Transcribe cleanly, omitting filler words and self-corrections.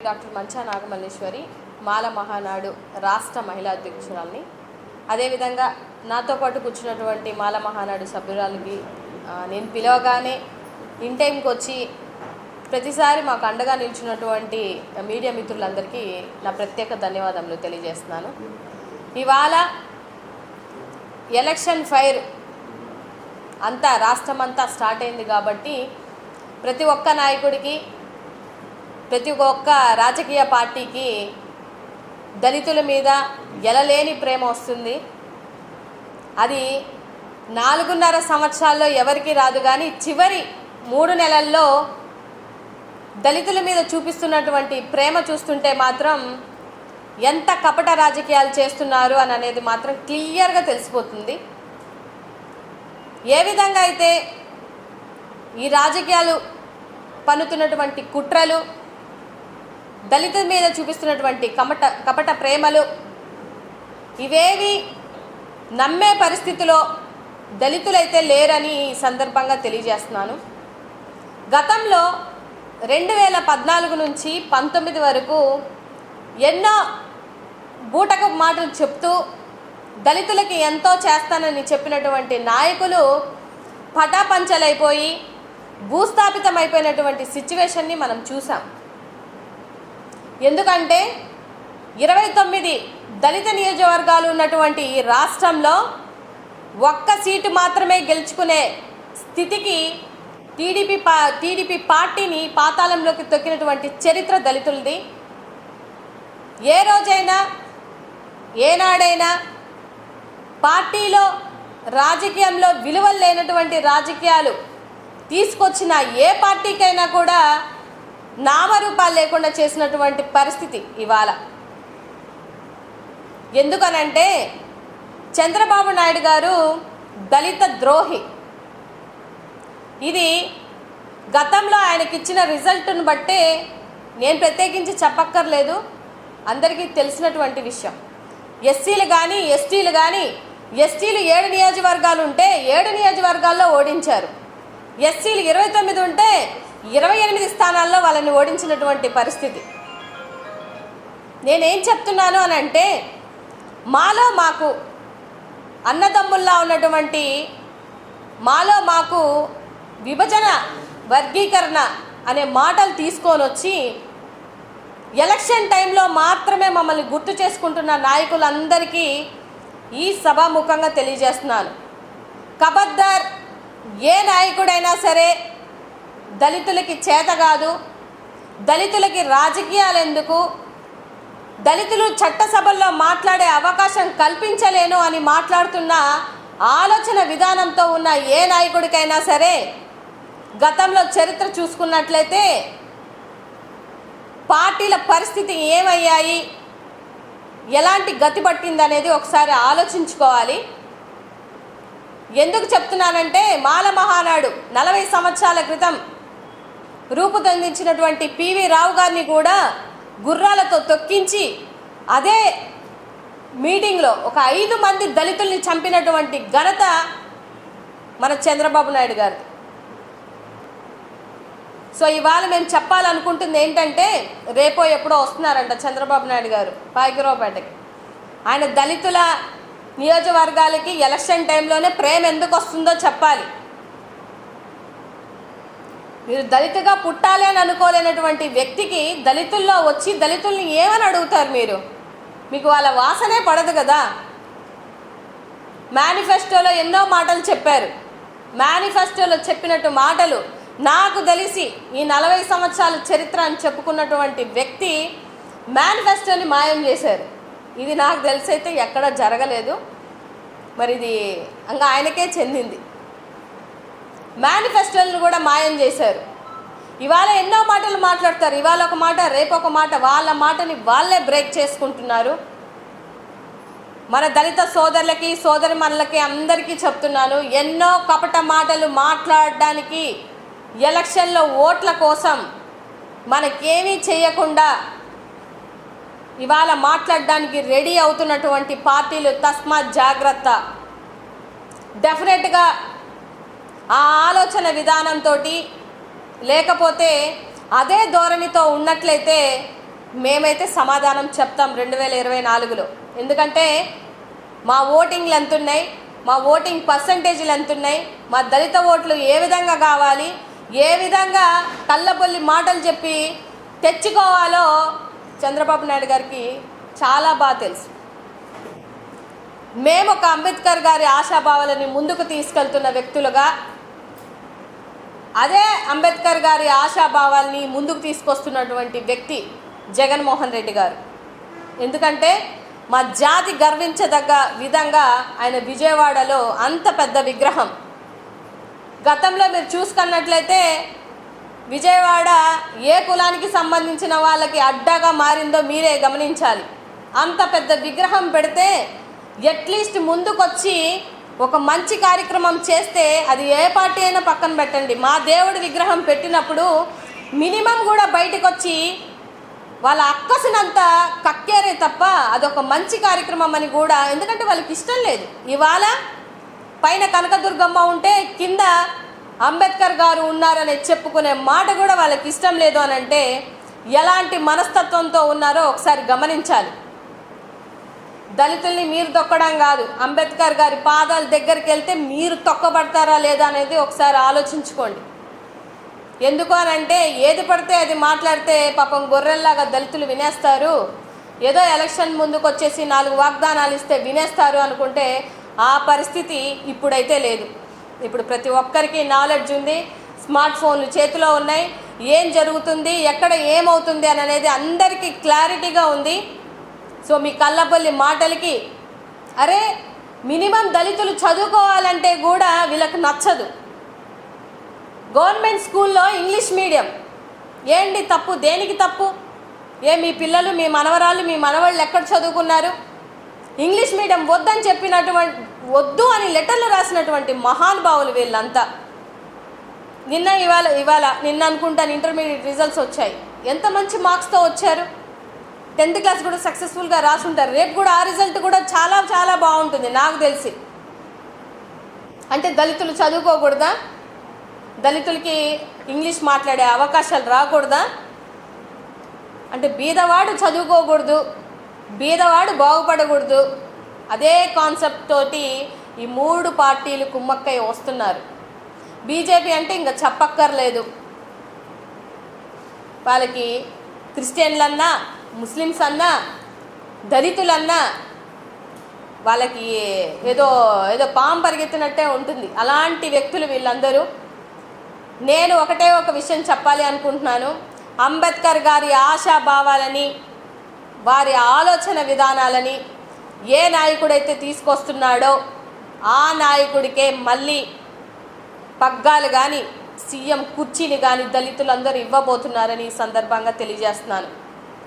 Doctor మంచా నాగమల్లేశ్వరి, మాల మహానాడు రాష్ట్ర మహిళా అధ్యక్షురాలిని. అదేవిధంగా నాతో పాటు కూర్చున్నటువంటి మాల మహానాడు సభ్యురాలకి నేను పిలవగానే ఇన్ టైంకి వచ్చి ప్రతిసారి మాకు అండగా నిలిచినటువంటి మీడియా మిత్రులందరికీ నా ప్రత్యేక ధన్యవాదములు తెలియజేస్తున్నాను. ఇవాళ ఎలక్షన్ ఫైర్ అంతా రాష్ట్రమంతా స్టార్ట్ అయింది కాబట్టి ప్రతి ఒక్క నాయకుడికి, ప్రతి ఒక్క రాజకీయ పార్టీకి దళితుల మీద ఎలలేని ప్రేమ వస్తుంది. అది 4.5 సంవత్సరాల్లో ఎవరికి రాదు, కానీ చివరి 3 నెలల్లో దళితుల మీద చూపిస్తున్నటువంటి ప్రేమ చూస్తుంటే మాత్రం ఎంత కపట రాజకీయాలు చేస్తున్నారు అని అనేది మాత్రం క్లియర్గా తెలిసిపోతుంది. ఏ విధంగా అయితే ఈ రాజకీయాలు పన్నుతున్నటువంటి కుట్రలు, దళితుల మీద చూపిస్తున్నటువంటి కపట ప్రేమలు ఇవేవి నమ్మే పరిస్థితిలో దళితులైతే లేరని ఈ సందర్భంగా తెలియజేస్తున్నాను. గతంలో 2014 నుంచి 19 వరకు ఎన్నో బూటకు మాటలు చెప్తూ దళితులకి ఎంతో చేస్తానని చెప్పినటువంటి నాయకులు పటాపంచలైపోయి భూస్థాపితమైపోయినటువంటి సిచ్యువేషన్ని మనం చూసాం. ఎందుకంటే 29 దళిత నియోజకవర్గాలు ఉన్నటువంటి ఈ రాష్ట్రంలో ఒక్క సీటు మాత్రమే గెలుచుకునే స్థితికి టీడీపీ పార్టీని పాతాళంలోకి తొక్కినటువంటి చరిత్ర దళితులది. ఏ రోజైనా ఏనాడైనా పార్టీలో రాజకీయంలో విలువలు లేనటువంటి రాజకీయాలు తీసుకొచ్చిన ఏ పార్టీకైనా కూడా నామరూపాలు లేకుండా చేసినటువంటి పరిస్థితి ఇవాళ. ఎందుకనంటే చంద్రబాబు నాయుడు గారు దళిత ద్రోహి. ఇది గతంలో ఆయనకిచ్చిన రిజల్ట్ను బట్టే నేను ప్రత్యేకించి చెప్పక్కర్లేదు, అందరికీ తెలిసినటువంటి విషయం. ఎస్సీలు కానీ ఎస్టీలు కానీ, ఎస్టీలు 7 నియోజకవర్గాలు ఉంటే 7 నియోజకవర్గాల్లో ఓడించారు. ఎస్సీలు 29 ఉంటే 28 స్థానాల్లో వాళ్ళని ఓడించినటువంటి పరిస్థితి. నేనేం చెప్తున్నాను అని అంటే, మాలో మాకు అన్నదమ్ముల్లా ఉన్నటువంటి మాకు విభజన వర్గీకరణ అనే మాటలు తీసుకొని వచ్చి ఎలక్షన్ టైంలో మాత్రమే మమ్మల్ని గుర్తు చేసుకుంటున్న నాయకులందరికీ ఈ సభాముఖంగా తెలియజేస్తున్నాను. ఖబర్దార్, ఏ నాయకుడైనా సరే దళితులకి చేత కాదు, దళితులకి రాజకీయాలు ఎందుకు, దళితులు చట్టసభల్లో మాట్లాడే అవకాశం కల్పించలేను అని మాట్లాడుతున్న ఆలోచన విధానంతో ఉన్న ఏ నాయకుడికైనా సరే గతంలో చరిత్ర చూసుకున్నట్లయితే పార్టీల పరిస్థితి ఏమయ్యాయి, ఎలాంటి గతి పట్టిందనేది ఒకసారి ఆలోచించుకోవాలి. ఎందుకు చెప్తున్నానంటే, మాల మహానాడు 40 సంవత్సరాల క్రితం రూపుదిద్దించినటువంటి పివి రావు గారిని కూడా గుర్రాలతో తొక్కించి అదే మీటింగ్లో ఒక 5 మంది దళితుల్ని చంపినటువంటి ఘనత మన చంద్రబాబు నాయుడు గారు. సో ఇవాళ మేము చెప్పాలనుకుంటుంది ఏంటంటే, రేపో ఎప్పుడో వస్తున్నారంట చంద్రబాబు నాయుడు గారు పాయకరావుపేటకి. ఆయన దళితుల నియోజకవర్గాలకి ఎలక్షన్ టైంలోనే ప్రేమ ఎందుకు వస్తుందో చెప్పాలి. మీరు దళితుగా పుట్టాలి అని అనుకోలేనటువంటి వ్యక్తికి దళితుల్లో వచ్చి దళితుల్ని ఏమని అడుగుతారు మీరు? మీకు వాళ్ళ వాసనే పడదు కదా. మేనిఫెస్టోలో ఎన్నో మాటలు చెప్పారు. మేనిఫెస్టోలో చెప్పినట్టు మాటలు నాకు తెలిసి ఈ 40 సంవత్సరాల చరిత్ర అని చెప్పుకున్నటువంటి వ్యక్తి మేనిఫెస్టోని మాయం చేశారు. ఇది నాకు తెలిసి అయితే ఎక్కడా జరగలేదు. మరి ఇది ఇంకా ఆయనకే చెందింది. మేనిఫెస్టోలను కూడా మాయం చేశారు. ఇవాళ ఎన్నో మాటలు మాట్లాడతారు. ఇవాళ ఒక మాట, రేపు ఒక మాట, వాళ్ళ మాటని వాళ్ళే బ్రేక్ చేసుకుంటున్నారు. మన దళిత సోదరులకి, సోదరిమణులకి అందరికీ చెప్తున్నాను, ఎన్నో కపట మాటలు మాట్లాడడానికి, ఎలక్షన్లో ఓట్ల కోసం మనకేమీ చేయకుండా ఇవాళ మాట్లాడడానికి రెడీ అవుతున్నటువంటి పార్టీలు తస్మాత్ జాగ్రత్త. డెఫినెట్గా ఆ ఆలోచన విధానంతో లేకపోతే అదే ధోరణితో ఉన్నట్లయితే మేమైతే సమాధానం చెప్తాం 2024లో. ఎందుకంటే మా ఓటింగ్లు ఎంత ఉన్నాయి, మా ఓటింగ్ పర్సంటేజీలు ఎంత ఉన్నాయి, మా దళిత ఓట్లు ఏ విధంగా కావాలి, ఏ విధంగా కళ్ళబొల్లి మాటలు చెప్పి తెచ్చుకోవాలో చంద్రబాబు నాయుడు గారికి చాలా బాగా తెలుసు. మేము ఒక అంబేద్కర్ గారి ఆశాభావాలని ముందుకు తీసుకెళ్తున్న వ్యక్తులుగా అదే అంబేద్కర్ గారి ఆశాభావాల్ని ముందుకు తీసుకొస్తున్నటువంటి వ్యక్తి జగన్మోహన్ రెడ్డి గారు. ఎందుకంటే మా జాతి గర్వించదగ్గ విధంగా ఆయన విజయవాడలో అంత పెద్ద విగ్రహం. గతంలో మీరు చూసుకున్నట్లయితే విజయవాడ ఏ కులానికి సంబంధించిన వాళ్ళకి అడ్డాగా మారిందో మీరే గమనించాలి. అంత పెద్ద విగ్రహం పెడితే అట్లీస్ట్ ముందుకొచ్చి ఒక మంచి కార్యక్రమం చేస్తే అది ఏ పార్టీ అయినా పక్కన పెట్టండి, మా దేవుడి విగ్రహం పెట్టినప్పుడు మినిమం కూడా బయటకు వచ్చి వాళ్ళ అక్కసినంత కక్కేరే తప్ప అదొక మంచి కార్యక్రమం అని కూడా, ఎందుకంటే వాళ్ళకి ఇష్టం లేదు. ఇవాళ పైన కనకదుర్గమ్మ ఉంటే కింద అంబేద్కర్ గారు ఉన్నారని చెప్పుకునే మాట కూడా వాళ్ళకి ఇష్టం లేదు అని అంటే ఎలాంటి మనస్తత్వంతో ఉన్నారో ఒకసారి గమనించాలి. దళితుల్ని మీరు తొక్కడం కాదు, అంబేద్కర్ గారి పాదాల దగ్గరికి వెళ్తే మీరు తొక్కబడతారా లేదా అనేది ఒకసారి ఆలోచించుకోండి. ఎందుకు అని అంటే ఏది పడితే అది మాట్లాడితే పాపం గొర్రెల్లాగా దళితులు వినేస్తారు, ఏదో ఎలక్షన్ ముందుకు వచ్చేసి 4 వాగ్దానాలు ఇస్తే వినేస్తారు అనుకుంటే ఆ పరిస్థితి ఇప్పుడైతే లేదు. ఇప్పుడు ప్రతి ఒక్కరికి నాలెడ్జ్ ఉంది, స్మార్ట్ ఫోన్లు చేతిలో ఉన్నాయి, ఏం జరుగుతుంది ఎక్కడ ఏమవుతుంది అని అనేది అందరికీ క్లారిటీగా ఉంది. సో మీ కళ్ళబొల్లి మాటలకి అరే మినిమం దళితులు చదువుకోవాలంటే కూడా వీళ్ళకి నచ్చదు. గవర్నమెంట్ స్కూల్లో ఇంగ్లీష్ మీడియం ఏంటి తప్పు, దేనికి తప్పు? మీ పిల్లలు మీ మనవరాలు మీ మనవాళ్ళు ఎక్కడ చదువుకున్నారు? ఇంగ్లీష్ మీడియం వద్దని చెప్పినటువంటి వద్దు అని లెటర్లు రాసినటువంటి మహానుభావులు వీళ్ళంతా. నిన్న అనుకుంటాను ఇంటర్మీడియట్ రిజల్ట్స్ వచ్చాయి. ఎంత మంచి మార్క్స్తో వచ్చారు. 10th క్లాస్ కూడా సక్సెస్ఫుల్గా రాసుంటారు. రేపు కూడా ఆ రిజల్ట్ కూడా చాలా చాలా బాగుంటుంది నాకు తెలిసి. అంటే దళితులు చదువుకోకూడదా? దళితులకి ఇంగ్లీష్ మాట్లాడే అవకాశాలు రాకూడదా? అంటే బీదవాడు చదువుకోకూడదు, బీదవాడు బాగుపడకూడదు, అదే కాన్సెప్ట్ తోటి ఈ 3 పార్టీలు కుమ్మక్కై వస్తున్నారు. బీజేపీ అంటే ఇంకా చెప్పక్కర్లేదు. వాళ్ళకి క్రిస్టియన్లన్నా ముస్లిమ్స్ అన్నా దళితులన్నా వాళ్ళకి ఏదో పాము పరిగెత్తినట్టే ఉంటుంది. అలాంటి వ్యక్తులు వీళ్ళందరూ. నేను ఒక విషయం చెప్పాలి అనుకుంటున్నాను. అంబేద్కర్ గారి ఆశాభావాలని వారి ఆలోచన విధానాలని ఏ నాయకుడైతే తీసుకొస్తున్నాడో ఆ నాయకుడికే మళ్ళీ పగ్గాలు కానీ సీఎం కుర్చీని కానీ దళితులందరూ ఇవ్వబోతున్నారని ఈ సందర్భంగా తెలియజేస్తున్నాను.